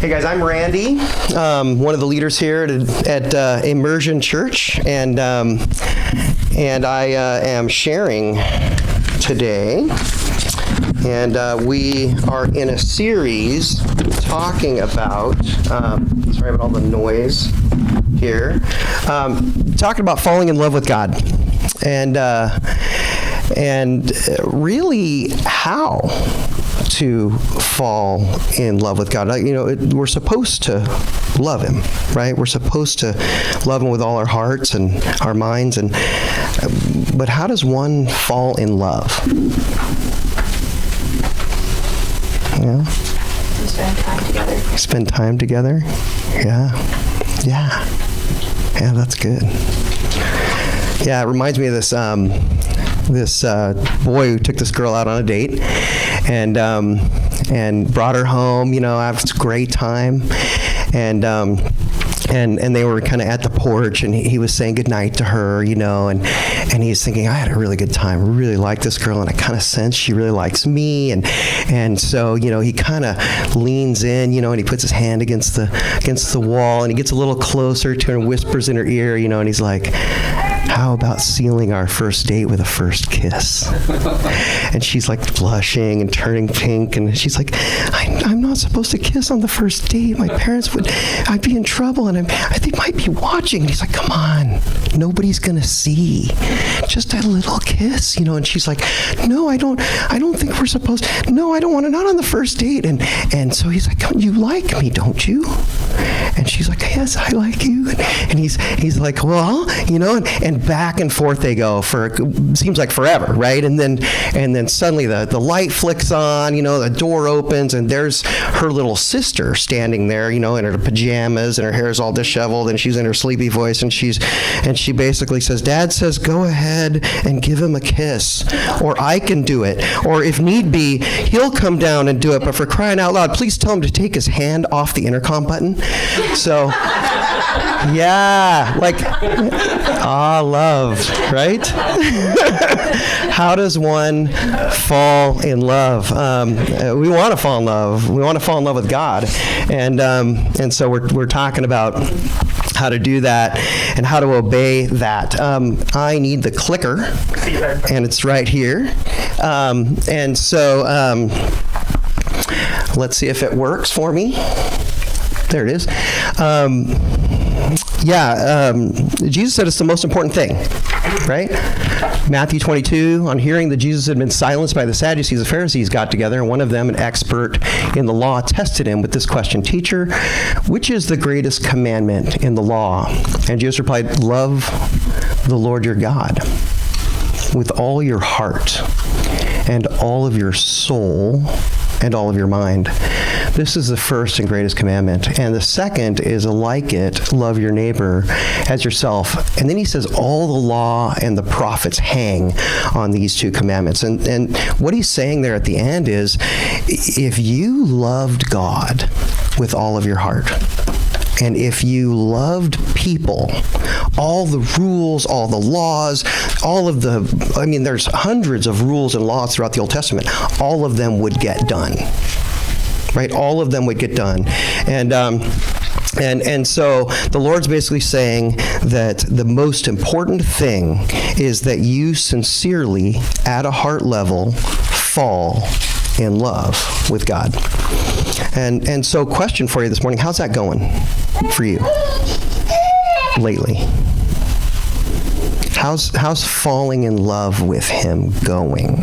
Hey guys, I'm Randy, one of the leaders here at Immersion Church, and I am sharing today, and we are in a series talking about, sorry about all the noise here, talking about falling in love with God, and really how to fall in love with God. We're supposed to love Him, right? We're supposed to love Him with all our hearts and our minds, but how does one fall in love? Yeah. Spend time together. Spend time together? Yeah, that's good. Yeah, it reminds me of this boy who took this girl out on a date and brought her home, had a great time, and they were kind of at the porch, and he was saying goodnight to her, and he's thinking, I had a really good time. I really like this girl, and I kind of sense she really likes me, and so he kind of leans in, and he puts his hand against the wall, and he gets a little closer to her and whispers in her ear, and he's like, how about sealing our first date with a first kiss? And she's like blushing and turning pink, and she's like, I'm not supposed to kiss on the first date. My parents I'd be in trouble, and I think might be watching. And he's like, come on, nobody's gonna see. Just a little kiss, and she's like, no, I don't think we're supposed. No, I don't want to. Not on the first date. And so he's like, you like me, don't you? And she's like, yes, I like you. And he's like, well, and back and forth they go for seems like forever, right? And then suddenly the light flicks on, the door opens, and there's her little sister standing there, in her pajamas, and her hair is all disheveled, and she's in her sleepy voice, and she basically says, Dad says go ahead and give him a kiss, or I can do it, or if need be, he'll come down and do it, but for crying out loud, please tell him to take his hand off the intercom button. So, yeah, like, love, right? How does one fall in love? We want to fall in love. We want to fall in love with God, and so we're talking about how to do that and how to obey that. I need the clicker, and it's right here. And so let's see if it works for me. There it is. Jesus said it's the most important thing, right? Matthew 22, on hearing that Jesus had been silenced by the Sadducees, the Pharisees got together, and one of them, an expert in the law, tested him with this question, Teacher, which is the greatest commandment in the law? And Jesus replied, love the Lord your God with all your heart and all of your soul and all of your mind. This is the first and greatest commandment. And the second is like it, love your neighbor as yourself. And then he says all the law and the prophets hang on these two commandments. And what he's saying there at the end is, if you loved God with all of your heart, and if you loved people, all the rules, all the laws, there's hundreds of rules and laws throughout the Old Testament, all of them would get done. Right? All of them would get done. And so the Lord's basically saying that the most important thing is that you sincerely, at a heart level, fall in love with God. And so question for you this morning, how's that going for you lately? How's falling in love with Him going?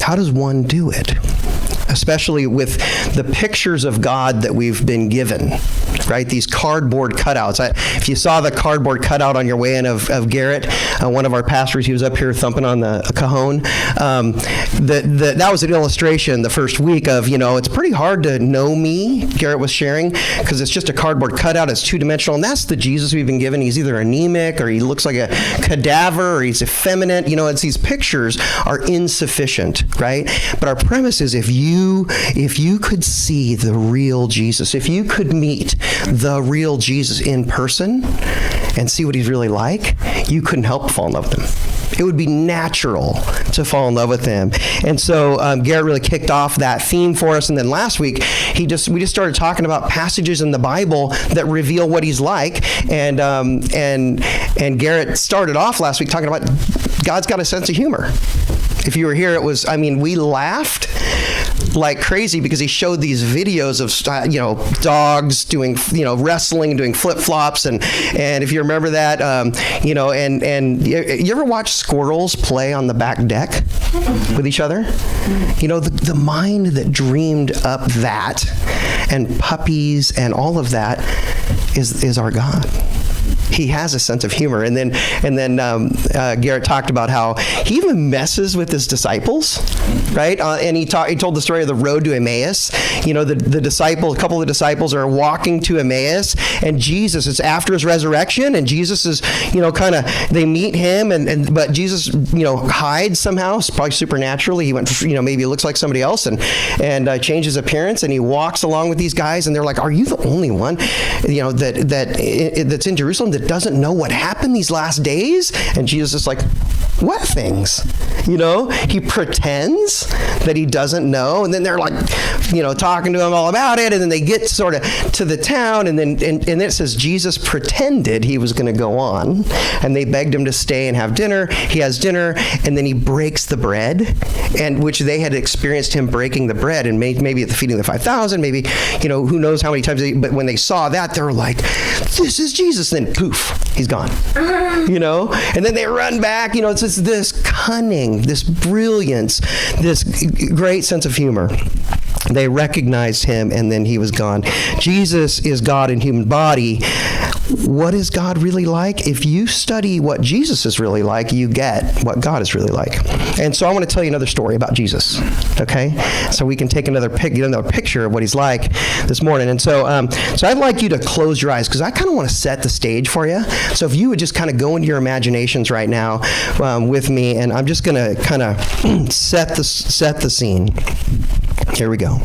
How does one do it? Especially with the pictures of God that we've been given, right? These cardboard cutouts. If you saw the cardboard cutout on your way in of Garrett, one of our pastors, he was up here thumping on the cajon. That was an illustration the first week of, it's pretty hard to know me, Garrett was sharing, because it's just a cardboard cutout. It's two-dimensional, and that's the Jesus we've been given. He's either anemic, or he looks like a cadaver, or he's effeminate. It's these pictures are insufficient, right? But our premise is if you could see the real Jesus, if you could meet the real Jesus in person and see what he's really like, you couldn't help but fall in love with him. It would be natural to fall in love with him. And so Garrett really kicked off that theme for us. And then last week, we just started talking about passages in the Bible that reveal what he's like. And Garrett started off last week talking about God's got a sense of humor. If you were here, we laughed like crazy because he showed these videos of, dogs doing, wrestling and doing flip-flops. And if you remember that, and you ever watch squirrels play on the back deck with each other? The mind that dreamed up that and puppies and all of that is our God. He has a sense of humor. And then Garrett talked about how he even messes with his disciples, right? And he told the story of the road to Emmaus. A couple of the disciples are walking to Emmaus, and Jesus, it's after his resurrection, and Jesus is, they meet him, but Jesus, hides somehow, probably supernaturally. He went, maybe looks like somebody else and changed his appearance, and he walks along with these guys, and they're like, are you the only one, that's in Jerusalem that doesn't know what happened these last days? And Jesus is like, what things? He pretends that he doesn't know, and then they're like, talking to him all about it, and then they get sort of to the town, and then it says Jesus pretended he was going to go on, and they begged him to stay and have dinner. He has dinner, and then he breaks the bread, and which they had experienced him breaking the bread, and maybe at the feeding of the 5,000, maybe, who knows how many times, but when they saw that, they were like, this is Jesus, then poof, he's gone, and then they run back, it's just this cunning, this brilliance, this great sense of humor. They recognized him, and then he was gone. Jesus is God in human body. What is God really like? If you study what Jesus is really like, you get what God is really like. And so I want to tell you another story about Jesus, okay? So we can take another picture of what he's like this morning. And so I'd like you to close your eyes, because I kind of want to set the stage for you. So if you would just kind of go into your imaginations right now with me, and I'm just going to kind of set the scene. Here we go.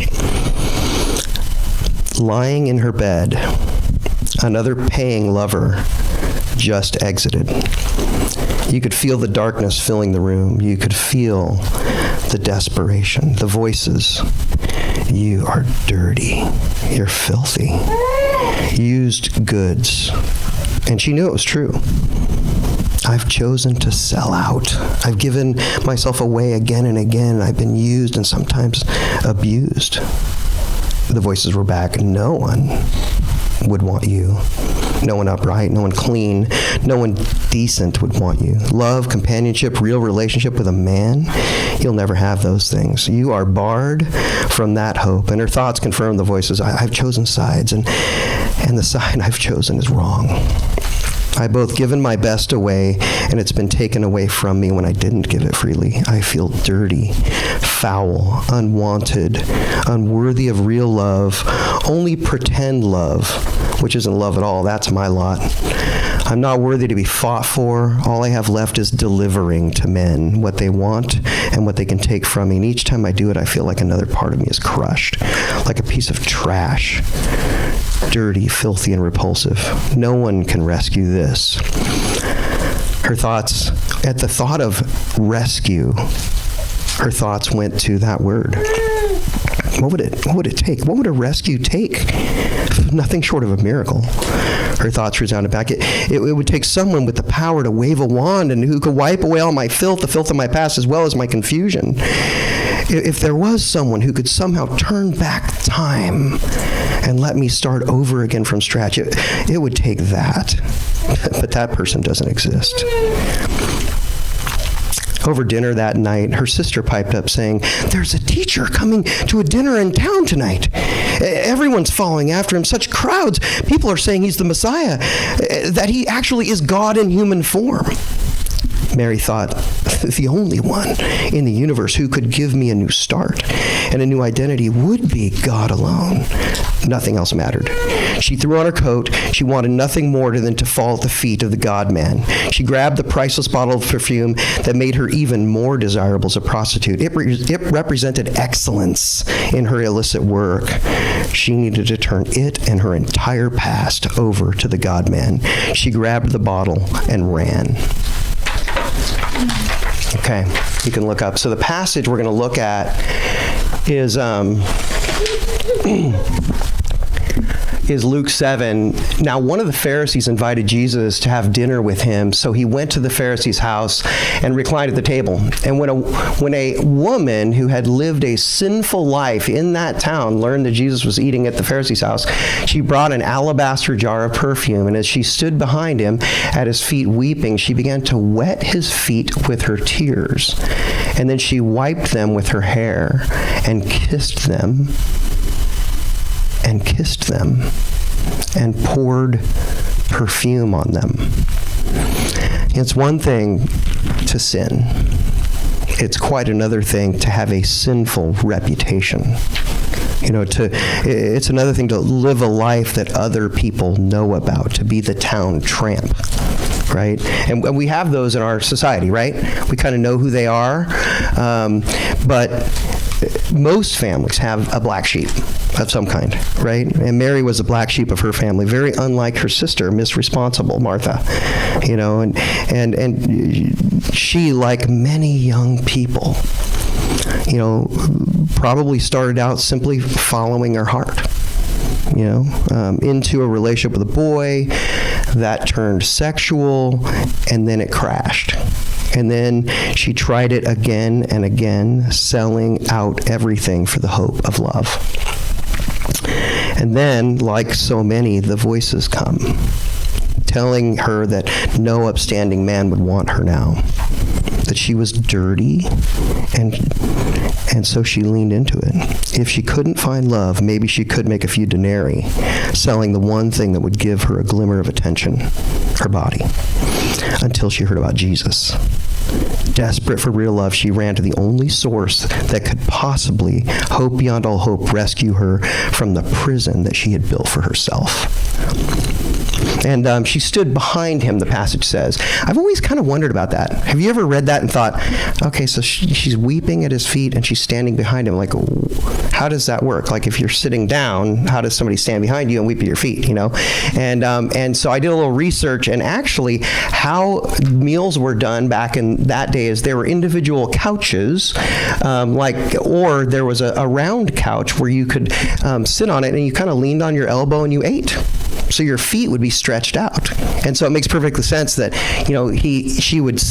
Lying in her bed, another paying lover just exited. You could feel the darkness filling the room. You could feel the desperation, the voices. You are dirty. You're filthy. Used goods. And she knew it was true. I've chosen to sell out. I've given myself away again and again. I've been used and sometimes abused. The voices were back. No one would want you. No one upright, no one clean, no one decent would want you. Love, companionship, real relationship with a man, you'll never have those things. You are barred from that hope. And her thoughts confirm the voices. I've chosen sides, and the side I've chosen is wrong. I've both given my best away, and it's been taken away from me when I didn't give it freely. I feel dirty, foul, unwanted, unworthy of real love, only pretend love, which isn't love at all. That's my lot. I'm not worthy to be fought for. All I have left is delivering to men what they want and what they can take from me. And each time I do it, I feel like another part of me is crushed, like a piece of trash. Dirty, filthy, and repulsive. No one can rescue this. Her thoughts, at the thought of rescue, her thoughts went to that word. What would it take? What would a rescue take? Nothing short of a miracle. Her thoughts resounded back. It would take someone with the power to wave a wand and who could wipe away all my filth, the filth of my past, as well as my confusion. If there was someone who could somehow turn back time and let me start over again from scratch, it would take that. But that person doesn't exist. Over dinner that night, her sister piped up saying, "There's a teacher coming to a dinner in town tonight. Everyone's following after him. Such crowds. People are saying he's the Messiah, that he actually is God in human form." Mary thought, the only one in the universe who could give me a new start and a new identity would be God alone. Nothing else mattered. She threw on her coat. She wanted nothing more than to fall at the feet of the God-man. She grabbed the priceless bottle of perfume that made her even more desirable as a prostitute. It represented excellence in her illicit work. She needed to turn it and her entire past over to the God-man. She grabbed the bottle and ran. Okay, you can look up. So the passage we're going to look at is Luke 7. Now, one of the Pharisees invited Jesus to have dinner with him, so he went to the Pharisee's house and reclined at the table. And when a woman who had lived a sinful life in that town learned that Jesus was eating at the Pharisee's house, she brought an alabaster jar of perfume, and as she stood behind him at his feet weeping, she began to wet his feet with her tears. And then she wiped them with her hair and kissed them and poured perfume on them. It's one thing to sin. It's quite another thing to have a sinful reputation. It's another thing to live a life that other people know about, to be the town tramp, right? And we have those in our society, right? We kind of know who they are, but most families have a black sheep of some kind, right? And Mary was the black sheep of her family, very unlike her sister, misresponsible Martha, and she, like many young people, probably started out simply following her heart, into a relationship with a boy that turned sexual, and then it crashed. And then she tried it again and again, selling out everything for the hope of love. And then, like so many, the voices come, telling her that no upstanding man would want her now, that she was dirty, and so she leaned into it. If she couldn't find love, maybe she could make a few denarii, selling the one thing that would give her a glimmer of attention, her body, until she heard about Jesus. Desperate for real love, she ran to the only source that could possibly, hope beyond all hope, rescue her from the prison that she had built for herself. And she stood behind him, the passage says. I've always kind of wondered about that. Have you ever read that and thought, okay, so she's weeping at his feet and she's standing behind him. Like, how does that work? Like, if you're sitting down, how does somebody stand behind you and weep at your feet, And so I did a little research, and actually how meals were done back in that day is there were individual couches, or there was a round couch where you could sit on it and you kind of leaned on your elbow and you ate. So your feet would be stretched out, and so it makes perfect sense that she would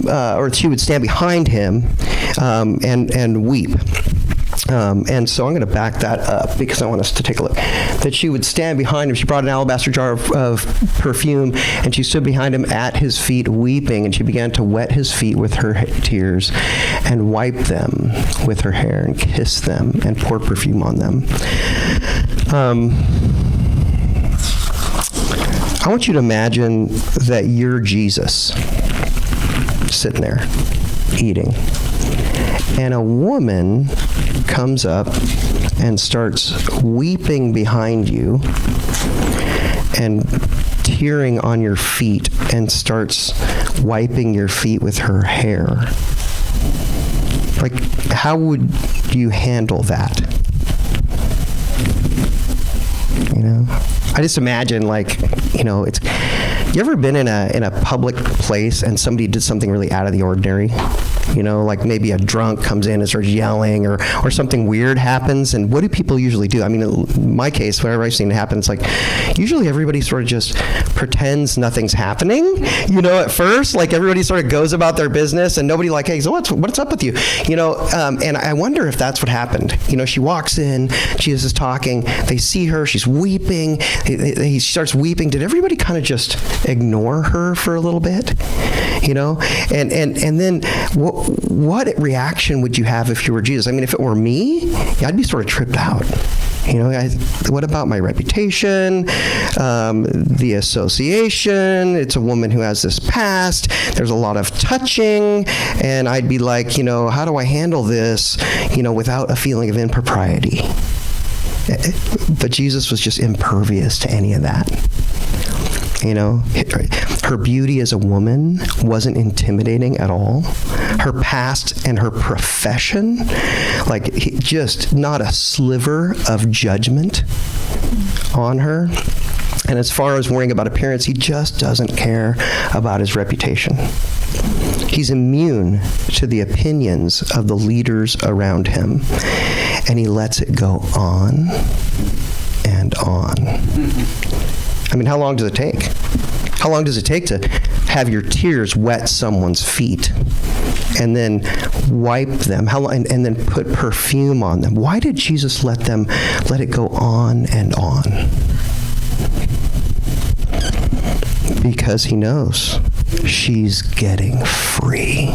or she would stand behind him and weep. And so I'm going to back that up because I want us to take a look. That she would stand behind him. She brought an alabaster jar of perfume, and she stood behind him at his feet weeping, and she began to wet his feet with her tears and wipe them with her hair and kiss them and pour perfume on them. I want you to imagine that you're Jesus sitting there eating, and a woman comes up and starts weeping behind you and tearing on your feet and starts wiping your feet with her hair. Like, how would you handle that? I just imagine, it's. You ever been in a public place and somebody did something really out of the ordinary? Like maybe a drunk comes in and starts yelling, or something weird happens, and what do people usually do? I mean, in my case, whenever I've seen it happen, it's like, usually everybody sort of just pretends nothing's happening, at first, like everybody sort of goes about their business, and nobody hey, so what's up with you? And I wonder if that's what happened. She walks in, Jesus is talking, they see her, she's weeping, he starts weeping. Did everybody kind of just ignore her for a little bit? And then what reaction would you have if you were Jesus? I mean, if it were me, I'd be sort of tripped out. What about my reputation, the association? It's a woman who has this past. There's a lot of touching, and I'd be like, how do I handle this, without a feeling of impropriety? But Jesus was just impervious to any of that. Her beauty as a woman wasn't intimidating at all. Her past and her profession, just not a sliver of judgment on her. And as far as worrying about appearance, he just doesn't care about his reputation. He's immune to the opinions of the leaders around him, and he lets it go on and on. I mean, how long does it take? How long does it take to have your tears wet someone's feet and then wipe them? How long, and then put perfume on them? Why did Jesus let it go on and on? Because he knows she's getting free.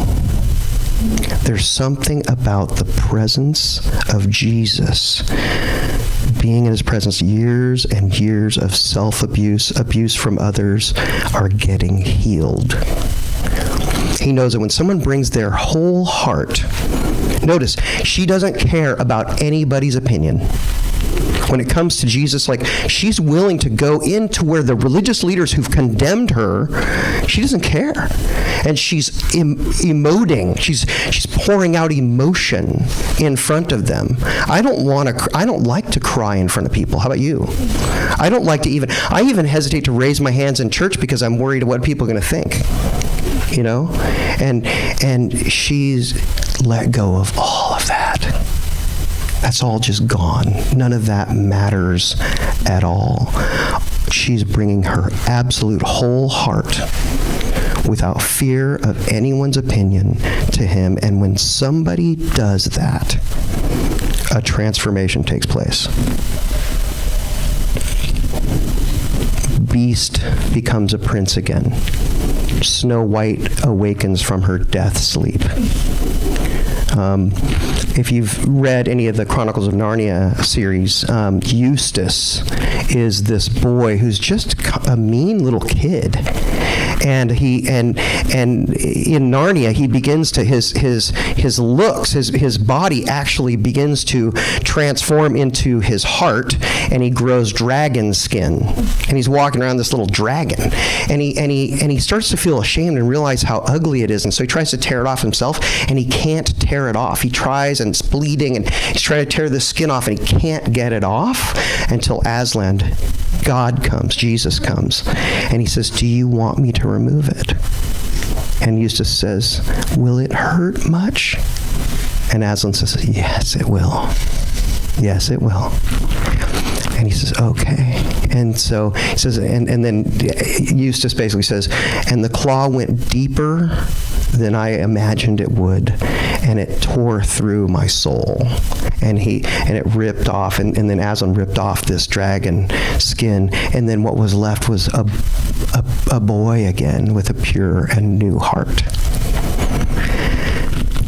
There's something about the presence of Jesus, being in his presence, years and years of self-abuse, abuse from others are getting healed. He knows that when someone brings their whole heart, notice, she doesn't care about anybody's opinion. When it comes to Jesus, like, she's willing to go into where the religious leaders who've condemned her, she doesn't care. And she's emoting. She's pouring out emotion in front of them. I don't like to cry in front of people. How about you? I don't like to I even hesitate to raise my hands in church because I'm worried what people are going to think. You know? And she's let go of all of that. That's all just gone. None of that matters at all. She's bringing her absolute whole heart without fear of anyone's opinion to him. And when somebody does that, a transformation takes place. Beast becomes a prince again. Snow White awakens from her death sleep. If you've read any of the Chronicles of Narnia series, Eustace is this boy who's just a mean little kid. And in Narnia, he begins to his looks, his body actually begins to transform into his heart, and he grows dragon skin, and he's walking around this little dragon, and he starts to feel ashamed and realize how ugly it is, and so he tries to tear it off himself, and he can't tear it off. He tries, and it's bleeding, and he's trying to tear the skin off, and he can't get it off until Aslan, God comes, Jesus comes, and he says, "Do you want me to remove it?" And Eustace says, "Will it hurt much?" And Aslan says, "Yes, it will. Yes, it will." And he says, "Okay." And so he says, and then Eustace basically says, "And the claw went deeper than I imagined it would, and it tore through my soul." And it ripped off, and then Aslan ripped off this dragon skin, and then what was left was a boy again with a pure and new heart.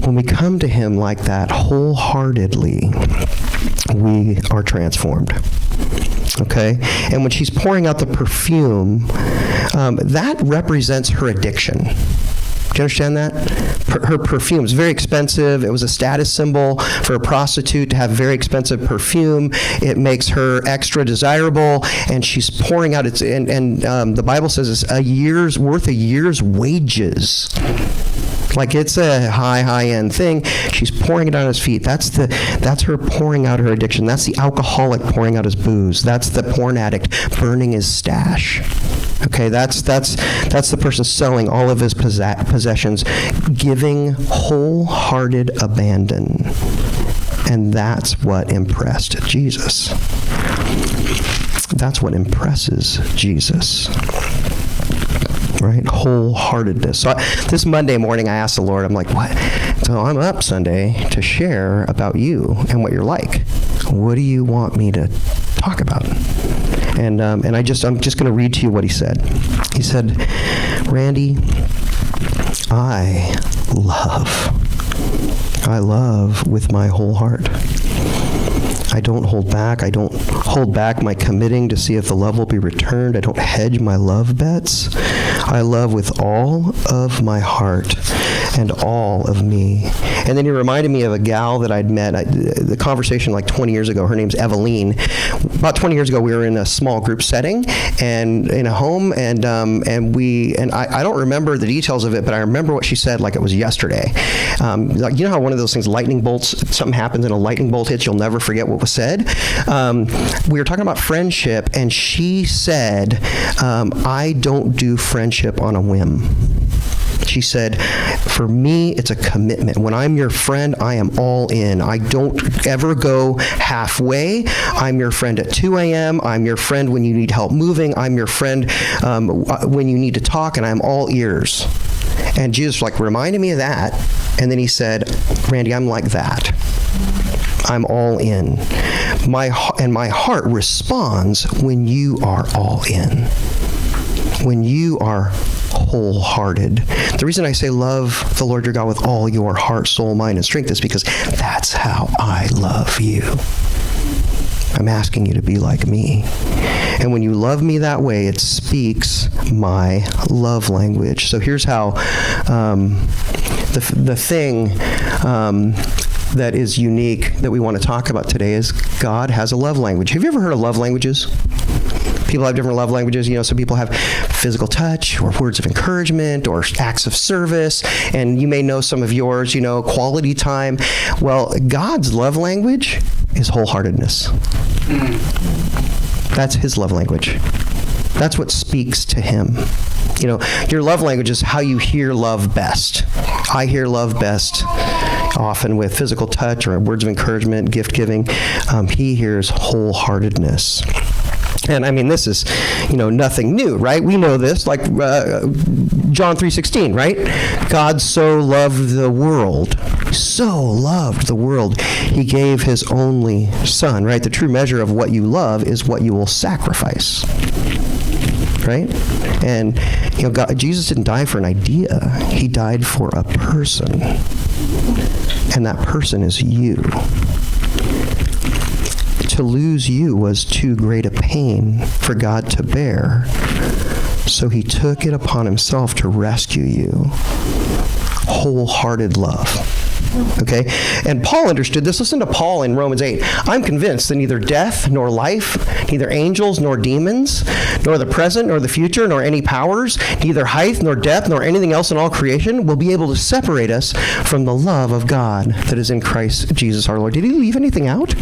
When we come to him like that wholeheartedly, we are transformed. Okay? And when she's pouring out the perfume, that represents her addiction. Do you understand that? Her perfume is very expensive. It was a status symbol for a prostitute to have very expensive perfume. It makes her extra desirable, and she's pouring out the Bible says it's a year's wages. Like, it's a high-end thing. She's pouring it on his feet. That's her pouring out her addiction. That's the alcoholic pouring out his booze. That's the porn addict burning his stash. Okay, that's the person selling all of his possessions, giving wholehearted abandon. And that's what impressed Jesus. That's what impresses Jesus. Right? Wholeheartedness. So this Monday morning, I asked the Lord, I'm like, what? So I'm up Sunday to share about you and what you're like. What do you want me to talk about? And I'm just going to read to you what he said. He said, "Randy, I love with my whole heart. I don't hold back. I don't hold back my committing to see if the love will be returned. I don't hedge my love bets. I love with all of my heart, and all of me. And then he reminded me of a gal that I'd met, the conversation like 20 years ago. Her name's Eveline. About 20 years ago, we were in a small group setting and in a home, and I don't remember the details of it, but I remember what she said like it was yesterday. Like, you know how one of those things, lightning bolts, something happens and a lightning bolt hits, you'll never forget what was said. We were talking about friendship, and she said, I don't do friendship on a whim. She said, for me, it's a commitment. When I'm your friend, I am all in. I don't ever go halfway. I'm your friend at 2 a.m. I'm your friend when you need help moving. I'm your friend when you need to talk, and I'm all ears. And Jesus like reminded me of that. And then he said, Randy, I'm like that. I'm all in. My heart responds when you are all in. When you are wholehearted. The reason I say love the Lord your God with all your heart, soul, mind, and strength is because that's how I love you. I'm asking you to be like me. And when you love me that way, it speaks my love language. So here's how the thing that is unique that we want to talk about today is God has a love language. Have you ever heard of love languages? People have different love languages. You know, some people have physical touch or words of encouragement or acts of service. And you may know some of yours, you know, quality time. Well, God's love language is wholeheartedness. That's his love language. That's what speaks to him. You know, your love language is how you hear love best. I hear love best often with physical touch or words of encouragement, gift giving. He hears wholeheartedness. And I mean, this is, you know, nothing new, right? We know this, like John 3:16, right? God so loved the world, he gave his only son, right? The true measure of what you love is what you will sacrifice, right? And, you know, Jesus didn't die for an idea. He died for a person. And that person is you. To lose you was too great a pain for God to bear. So he took it upon himself to rescue you. Wholehearted love. Okay? And Paul understood this. Listen to Paul in Romans 8. I'm convinced that neither death nor life, neither angels nor demons, nor the present nor the future, nor any powers, neither height nor depth nor anything else in all creation will be able to separate us from the love of God that is in Christ Jesus our Lord. Did he leave anything out?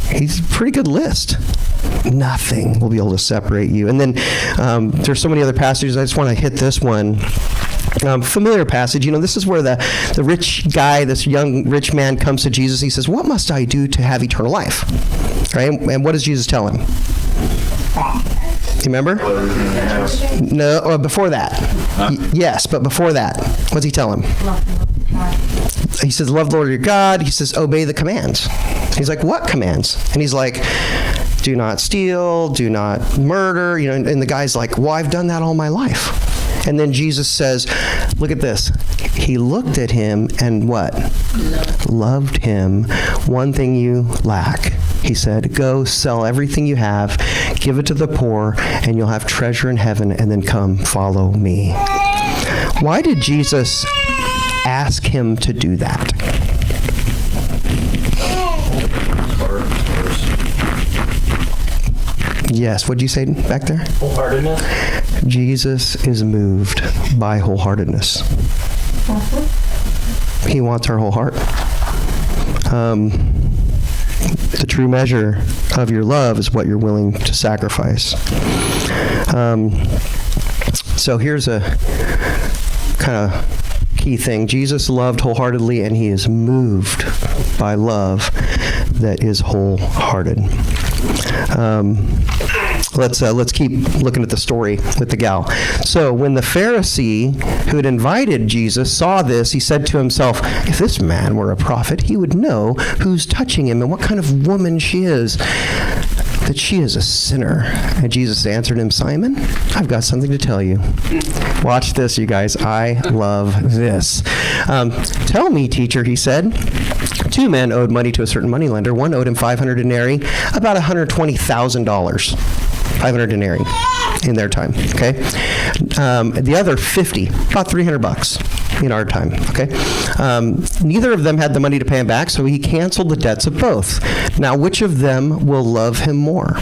He's a pretty good list. Nothing will be able to separate you. And then there's so many other passages. I just want to hit this one. Familiar passage. You know, this is where the rich guy, this young rich man comes to Jesus. He says, what must I do to have eternal life? Right? And what does Jesus tell him? You remember? No, before that. Yes, but before that. What does he tell him? He says, love the Lord your God. He says, obey the commands. He's like, what commands? And he's like, do not steal, do not murder. You know, and the guy's like, well, I've done that all my life. And then Jesus says, look at this. He looked at him and what? Loved him. One thing you lack. He said, go sell everything you have, give it to the poor, and you'll have treasure in heaven, and then come follow me. Why did Jesus ask him to do that? Yes, what did you say back there? Wholeheartedness. Jesus is moved by wholeheartedness. He wants our whole heart. The true measure of your love is what you're willing to sacrifice. So here's a kind of key thing. Jesus loved wholeheartedly, and he is moved by love that is wholehearted. Let's keep looking at the story with the gal. So when the Pharisee who had invited Jesus saw this, he said to himself, if this man were a prophet, he would know who's touching him and what kind of woman she is, that she is a sinner. And Jesus answered him, Simon, I've got something to tell you. Watch this, you guys. I love this. Tell me, teacher, he said. 2 men owed money to a certain moneylender. One owed him 500 denarii, about $120,000. 500 denarii. in their time, okay? The other 50, about $300 in our time, okay? Neither of them had the money to pay him back, so he canceled the debts of both. Now, which of them will love him more?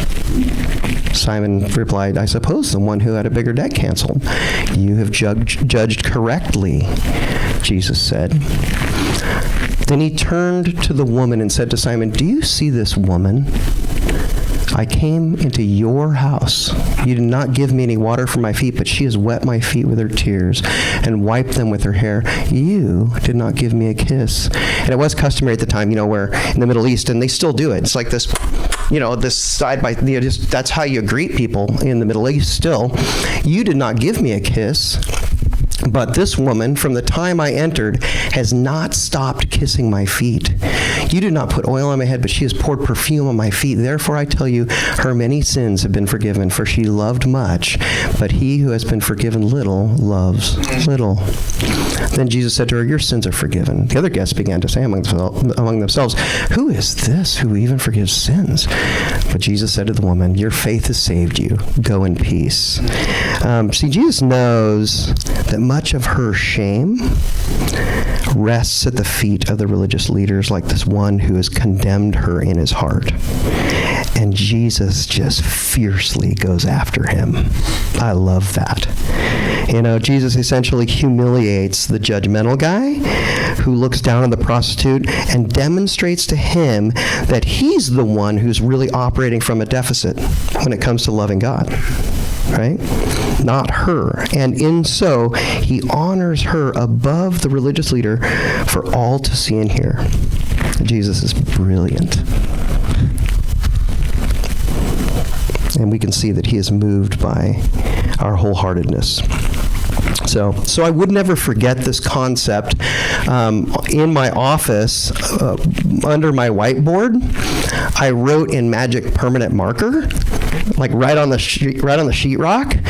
Simon replied, I suppose the one who had a bigger debt canceled. You have judged correctly, Jesus said. Then he turned to the woman and said to Simon, do you see this woman? I came into your house. You did not give me any water for my feet, but she has wet my feet with her tears and wiped them with her hair. You did not give me a kiss. And it was customary at the time, where in the Middle East, and they still do it. It's like this, this side by, just that's how you greet people in the Middle East still. You did not give me a kiss. But this woman, from the time I entered, has not stopped kissing my feet. You did not put oil on my head, but she has poured perfume on my feet. Therefore, I tell you, her many sins have been forgiven, for she loved much. But he who has been forgiven little loves little. Then Jesus said to her, your sins are forgiven. The other guests began to say among themselves, who is this who even forgives sins? But Jesus said to the woman, your faith has saved you. Go in peace. See, Jesus knows that much of her shame rests at the feet of the religious leaders, like this one who has condemned her in his heart. And Jesus just fiercely goes after him. I love that. Jesus essentially humiliates the judgmental guy who looks down on the prostitute and demonstrates to him that he's the one who's really operating from a deficit when it comes to loving God. Right? Not her. And in so, he honors her above the religious leader for all to see and hear. Jesus is brilliant. And we can see that he is moved by our wholeheartedness. So I would never forget this concept. In my office, under my whiteboard, I wrote in magic permanent marker, like right on the sheetrock,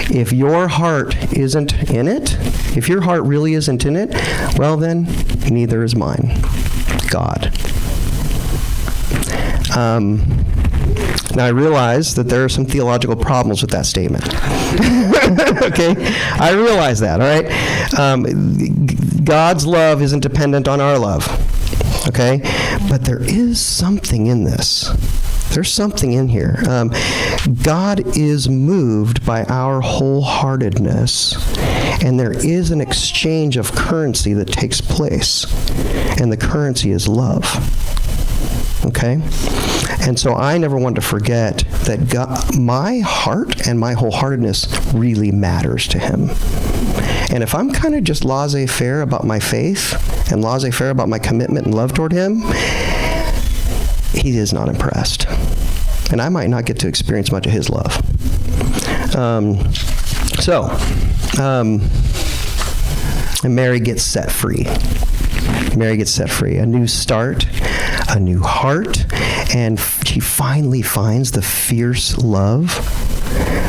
if your heart isn't in it, if your heart really isn't in it, well then, neither is mine. God. Now I realize that there are some theological problems with that statement. Okay? I realize that, all right? God's love isn't dependent on our love. Okay? But there is something in this. There's something in here. God is moved by our wholeheartedness, and there is an exchange of currency that takes place, and the currency is love. Okay? And so I never want to forget that God, my heart and my wholeheartedness really matters to him. And if I'm kind of just laissez-faire about my faith and laissez-faire about my commitment and love toward him, he is not impressed. And I might not get to experience much of his love. And Mary gets set free. Mary gets set free. A new start, a new heart, and she finally finds the fierce love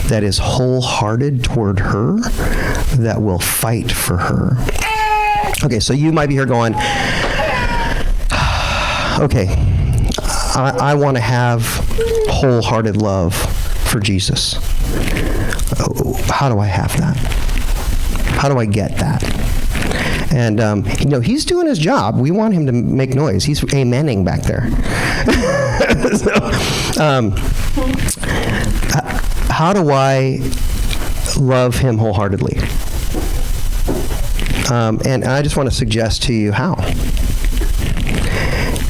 that is wholehearted toward her, that will fight for her. Okay, so you might be here going, okay, I want to have wholehearted love for Jesus. How do I have that? How do I get that? And, he's doing his job. We want him to make noise. He's amening back there. How do I love him wholeheartedly? And I just want to suggest to you how.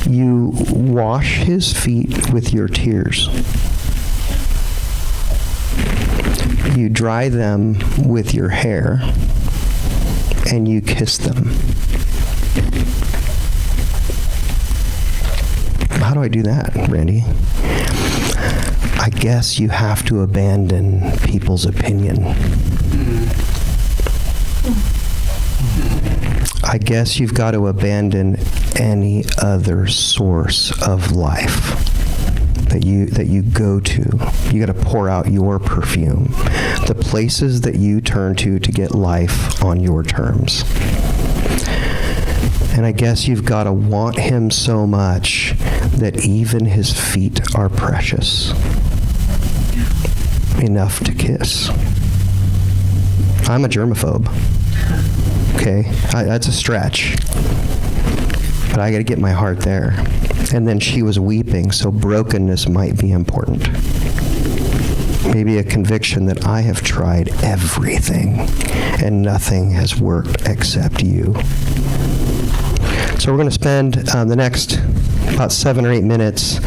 You wash his feet with your tears. You dry them with your hair, and you kiss them. How do I do that, Randy? I guess you have to abandon people's opinion. I guess you've got to abandon any other source of life that you go to. You got to pour out your perfume. The places that you turn to get life on your terms. And I guess you've got to want him so much that even his feet are precious. enough to kiss. I'm a germaphobe. Okay? That's a stretch. But I got to get my heart there. And then she was weeping, so brokenness might be important. Maybe a conviction that I have tried everything and nothing has worked except you. So we're going to spend the next about 7 or 8 minutes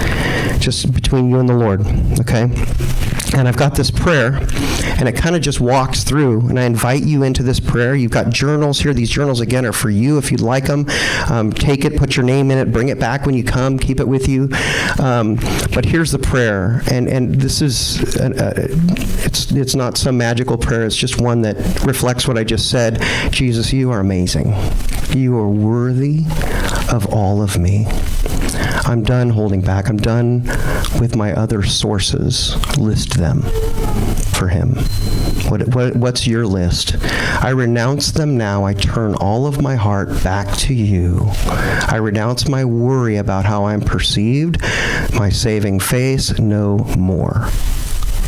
just between you and the Lord, okay? And I've got this prayer, and it kind of just walks through, and I invite you into this prayer. You've got journals here. These journals, again, are for you if you'd like them. Take it, put your name in it, bring it back when you come, keep it with you. But here's the prayer, and this is, it's not some magical prayer. It's just one that reflects what I just said. Jesus, you are amazing. You are worthy of all of me. I'm done holding back. I'm done with my other sources. List them for him. What's your list? I renounce them now. I turn all of my heart back to you. I renounce my worry about how I'm perceived. My saving face no more.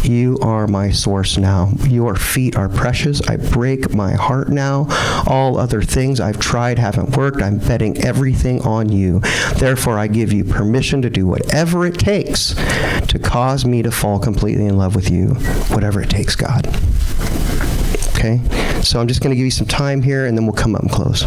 You are my source now. Your feet are precious. I break my heart now. All other things I've tried haven't worked. I'm betting everything on you. Therefore, I give you permission to do whatever it takes to cause me to fall completely in love with you. Whatever it takes, God. Okay? So I'm just going to give you some time here, and then we'll come up and close.